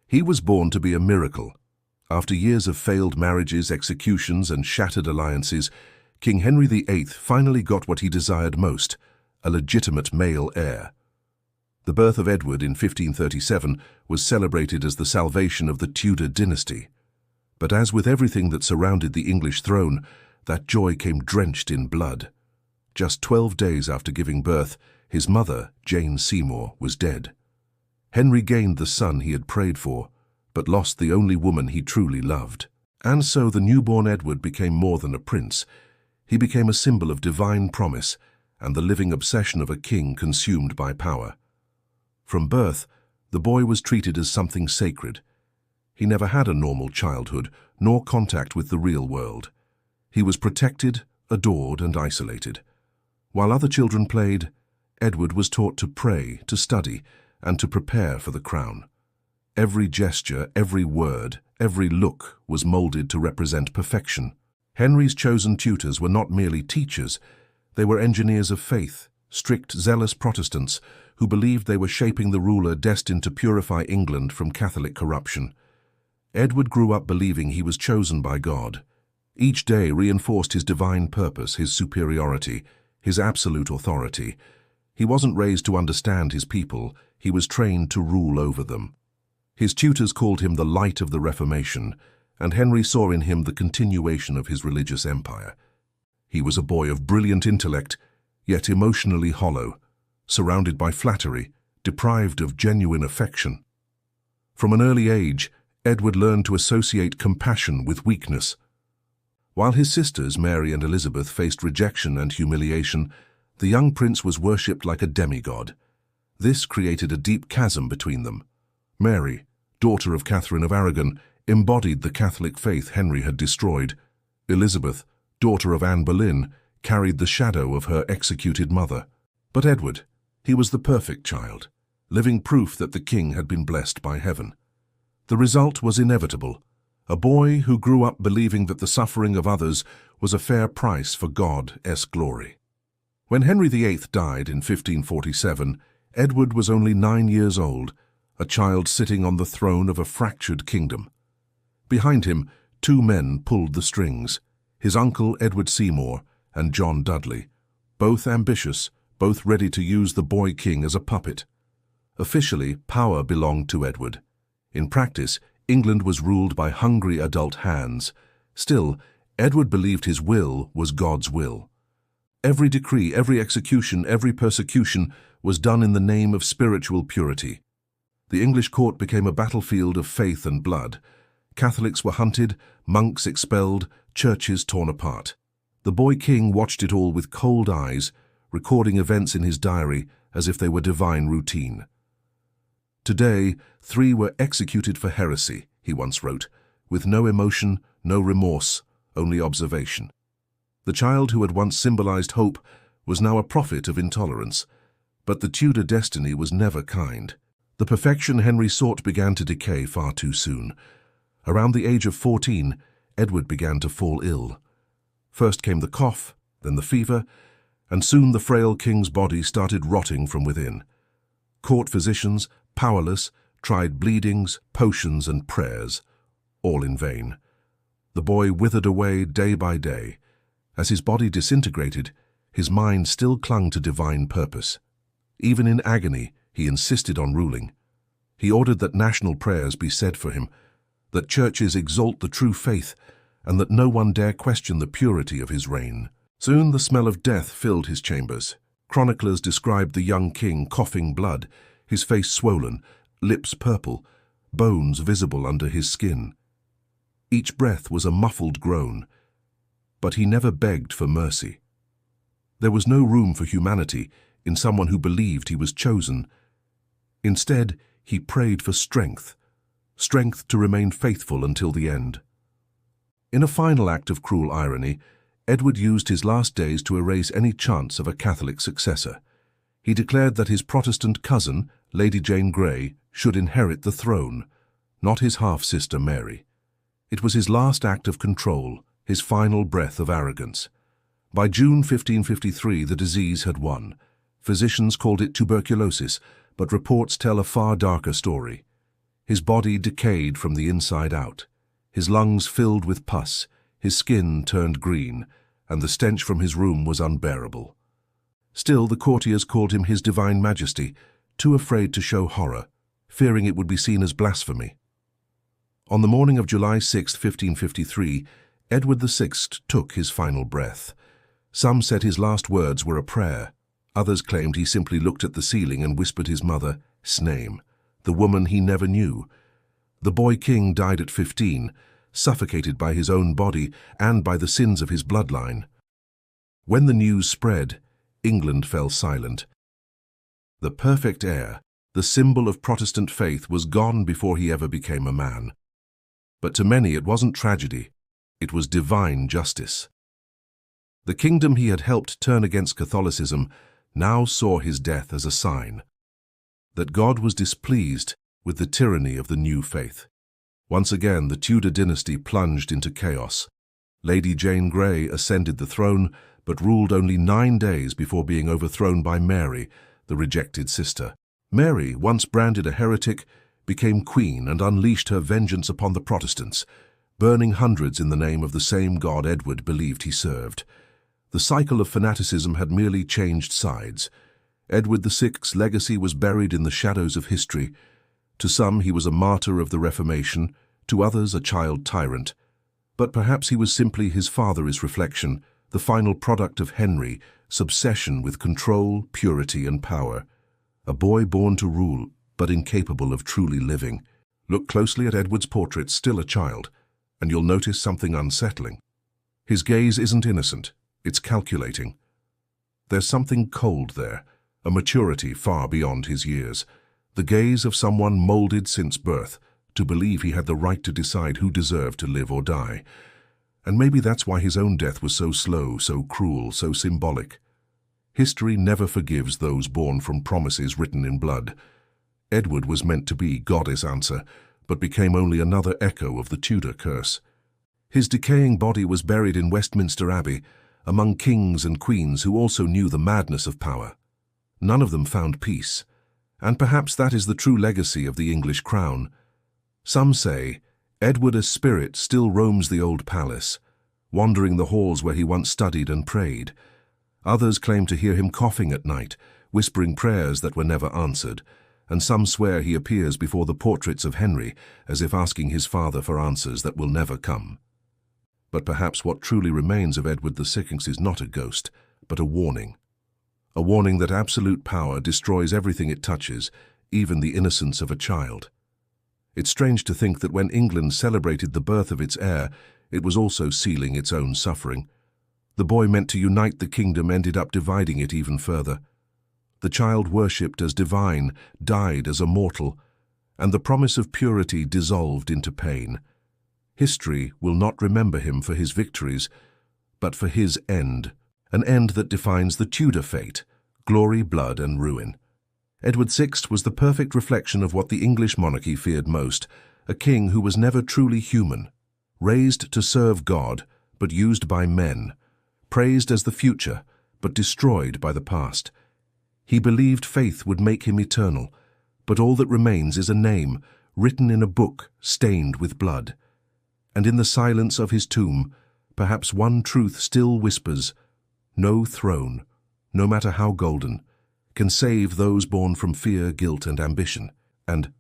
He was born to be a miracle. After years of failed marriages, executions, and shattered alliances, King Henry VIII finally got what he desired most, a legitimate male heir. The birth of Edward in 1537 was celebrated as the salvation of the Tudor dynasty. But as with everything that surrounded the English throne, that joy came drenched in blood. Just 12 days after giving birth, his mother, Jane Seymour, was dead. Henry gained the son he had prayed for, but lost the only woman he truly loved. And so the newborn Edward became more than a prince. He became a symbol of divine promise and the living obsession of a king consumed by power. From birth, the boy was treated as something sacred. He never had a normal childhood, nor contact with the real world. He was protected, adored, and isolated. While other children played, Edward was taught to pray, to study, and to prepare for the crown. Every gesture, every word, every look was molded to represent perfection. Henry's chosen tutors were not merely teachers, they were engineers of faith, strict, zealous Protestants who believed they were shaping the ruler destined to purify England from Catholic corruption. Edward grew up believing he was chosen by God. Each day reinforced his divine purpose, his superiority, his absolute authority. He wasn't raised to understand his people, he was trained to rule over them. His tutors called him the light of the Reformation, and Henry saw in him the continuation of his religious empire. He was a boy of brilliant intellect, yet emotionally hollow, surrounded by flattery, deprived of genuine affection. From an early age, Edward learned to associate compassion with weakness. While his sisters, Mary and Elizabeth, faced rejection and humiliation, the young prince was worshipped like a demigod. This created a deep chasm between them. Mary, daughter of Catherine of Aragon, embodied the Catholic faith Henry had destroyed. Elizabeth, daughter of Anne Boleyn, carried the shadow of her executed mother. But Edward, he was the perfect child, living proof that the king had been blessed by heaven. The result was inevitable. A boy who grew up believing that the suffering of others was a fair price for God's glory. When Henry VIII died in 1547, Edward was only 9 years old, a child sitting on the throne of a fractured kingdom. Behind him, 2 men pulled the strings, his uncle Edward Seymour and John Dudley, both ambitious, both ready to use the boy king as a puppet. Officially, power belonged to Edward. In practice, England was ruled by hungry adult hands. Still, Edward believed his will was God's will. Every decree, every execution, every persecution was done in the name of spiritual purity. The English court became a battlefield of faith and blood. Catholics were hunted, monks expelled, churches torn apart. The boy king watched it all with cold eyes, recording events in his diary as if they were divine routine. "Today, 3 were executed for heresy," he once wrote, with no emotion, no remorse, only observation. The child who had once symbolized hope was now a prophet of intolerance. But the Tudor destiny was never kind. The perfection Henry sought began to decay far too soon. Around the age of 14, Edward began to fall ill. First came the cough, then the fever, and soon the frail king's body started rotting from within. Court physicians, powerless, tried bleedings, potions, and prayers, all in vain. The boy withered away day by day. As his body disintegrated, his mind still clung to divine purpose. Even in agony, he insisted on ruling. He ordered that national prayers be said for him, that churches exalt the true faith, and that no one dare question the purity of his reign. Soon the smell of death filled his chambers. Chroniclers described the young king coughing blood, his face swollen, lips purple, bones visible under his skin. Each breath was a muffled groan, but he never begged for mercy. There was no room for humanity in someone who believed he was chosen. Instead, he prayed for strength to remain faithful until the end. In a final act of cruel irony, Edward used his last days to erase any chance of a Catholic successor. He declared that his Protestant cousin, Lady Jane Grey, should inherit the throne, not his half-sister Mary. It was his last act of control, his final breath of arrogance. By June 1553, the disease had won. Physicians called it tuberculosis, but reports tell a far darker story. His body decayed from the inside out. His lungs filled with pus, his skin turned green, and the stench from his room was unbearable. Still, the courtiers called him His Divine Majesty, too afraid to show horror, fearing it would be seen as blasphemy. On the morning of July 6, 1553, Edward VI took his final breath. Some said his last words were a prayer. Others claimed he simply looked at the ceiling and whispered his mother's name, the woman he never knew. The boy king died at 15, suffocated by his own body and by the sins of his bloodline. When the news spread, England fell silent. The perfect heir, the symbol of Protestant faith, was gone before he ever became a man. But to many it wasn't tragedy, it was divine justice. The kingdom he had helped turn against Catholicism now saw his death as a sign that God was displeased with the tyranny of the new faith. Once again, the Tudor dynasty plunged into chaos. Lady Jane Grey ascended the throne, but ruled only 9 days before being overthrown by Mary, the rejected sister. Mary, once branded a heretic, became queen and unleashed her vengeance upon the Protestants, burning hundreds in the name of the same God Edward believed he served. The cycle of fanaticism had merely changed sides. Edward VI's legacy was buried in the shadows of history. To some he was a martyr of the Reformation, to others a child tyrant. But perhaps he was simply his father's reflection, the final product of Henry's obsession with control, purity, and power. A boy born to rule, but incapable of truly living. Look closely at Edward's portrait, still a child, and you'll notice something unsettling. His gaze isn't innocent, it's calculating. There's something cold there, a maturity far beyond his years. The gaze of someone molded since birth, to believe he had the right to decide who deserved to live or die. And maybe that's why his own death was so slow, so cruel, so symbolic. History never forgives those born from promises written in blood. Edward was meant to be God's answer, but became only another echo of the Tudor curse. His decaying body was buried in Westminster Abbey, among kings and queens who also knew the madness of power. None of them found peace, and perhaps that is the true legacy of the English crown. Some say Edward's spirit still roams the old palace, wandering the halls where he once studied and prayed. Others claim to hear him coughing at night, whispering prayers that were never answered, and some swear he appears before the portraits of Henry, as if asking his father for answers that will never come. But perhaps what truly remains of Edward VI is not a ghost, but a warning. A warning that absolute power destroys everything it touches, even the innocence of a child. It's strange to think that when England celebrated the birth of its heir, it was also sealing its own suffering. The boy meant to unite the kingdom ended up dividing it even further. The child worshipped as divine died as a mortal, and the promise of purity dissolved into pain. History will not remember him for his victories, but for his end, an end that defines the Tudor fate, glory, blood, and ruin. Edward VI was the perfect reflection of what the English monarchy feared most, a king who was never truly human, raised to serve God, but used by men, praised as the future, but destroyed by the past. He believed faith would make him eternal, but all that remains is a name written in a book stained with blood. And in the silence of his tomb, perhaps one truth still whispers: no throne, no matter how golden, can save those born from fear, guilt, and ambition. And